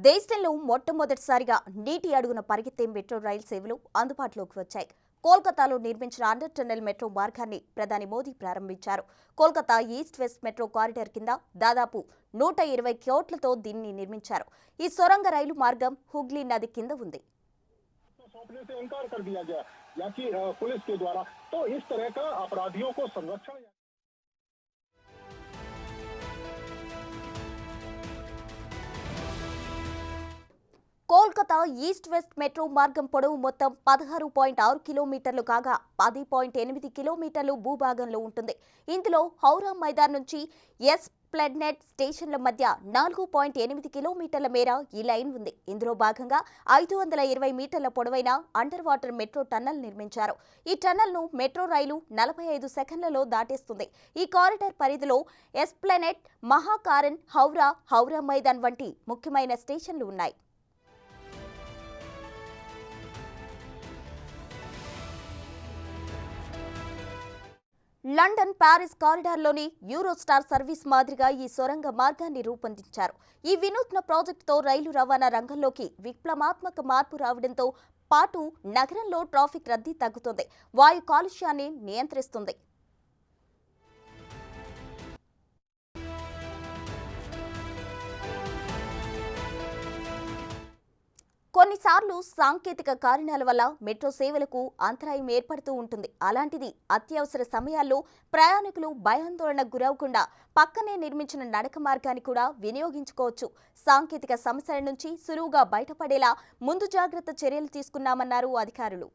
దేశంలో మొట్టమొదటిసారిగా నీటి అడుగున పరిగెత్తే మెట్రో రైలు సేవలు అందుబాటులోకి వచ్చాయి. కోల్కతాలో నిర్మించిన అండర్ టన్నెల్ మెట్రో మార్గాన్ని ప్రధాని మోదీ ప్రారంభించారు. Kolkata east west metro corridor కింద దాదాపు 120 కోట్లతో దీన్ని నిర్మించారు. ఈ సొరంగ రైలు మార్గం హుగ్లీ నది కింద ఉంది. सौंपने से इनकार कर दिया गया या कि पुलिस के द्वारा, तो इस तरह का अपराधियों को संरक्षण। కోల్కతా ఈస్ట్ వెస్ట్ మెట్రో మార్గం పొడవు మొత్తం 16.6 కిలోమీటర్లు కాగా 10.8 కిలోమీటర్లు భూభాగంలో ఉంటుంది. ఇందులో హౌరా మైదాన్ నుంచి ఎస్ప్లెనేడ్ స్టేషన్ల మధ్య 4.8 కిలోమీటర్ల మేర ఈ లైన్ ఉంది. ఇందులో భాగంగా 520 మీటర్ల పొడవైన అండర్ వాటర్ మెట్రో టన్నల్ నిర్మించారు. ఈ టన్నల్ను మెట్రో రైలు 45 సెకండ్లలో దాటేస్తుంది. ఈ కారిడార్ పరిధిలో ఎస్ప్లెనేడ్, మహాకారన్, హౌరా మైదాన్ వంటి ముఖ్యమైన స్టేషన్లు ఉన్నాయి. లండన్, ప్యారిస్ కారిడార్లోని యూరోస్టార్ సర్వీస్ మాదిరిగా ఈ సొరంగ మార్గాన్ని రూపొందించారు. ఈ వినూత్న ప్రాజెక్టుతో రైలు రవాణా రంగంలోకి విప్లవాత్మక మార్పు రావడంతో పాటు నగరంలో ట్రాఫిక్ రద్దీ తగ్గుతుంది, వాయు కాలుష్యాన్ని నియంత్రిస్తుంది. కొన్నిసార్లు సాంకేతిక కారణాల వల్ల మెట్రో సేవలకు అంతరాయం ఏర్పడుతూ ఉంటుంది. అలాంటిది అత్యవసర సమయాల్లో ప్రయాణికులు భయాందోళనకు గురవకుండా పక్కనే నిర్మించిన నడక మార్గాన్ని కూడా వినియోగించుకోవచ్చు. సాంకేతిక సమస్యల నుంచి సులువుగా బయటపడేలా ముందు జాగ్రత్త చర్యలు తీసుకున్నామన్నారు అధికారులు.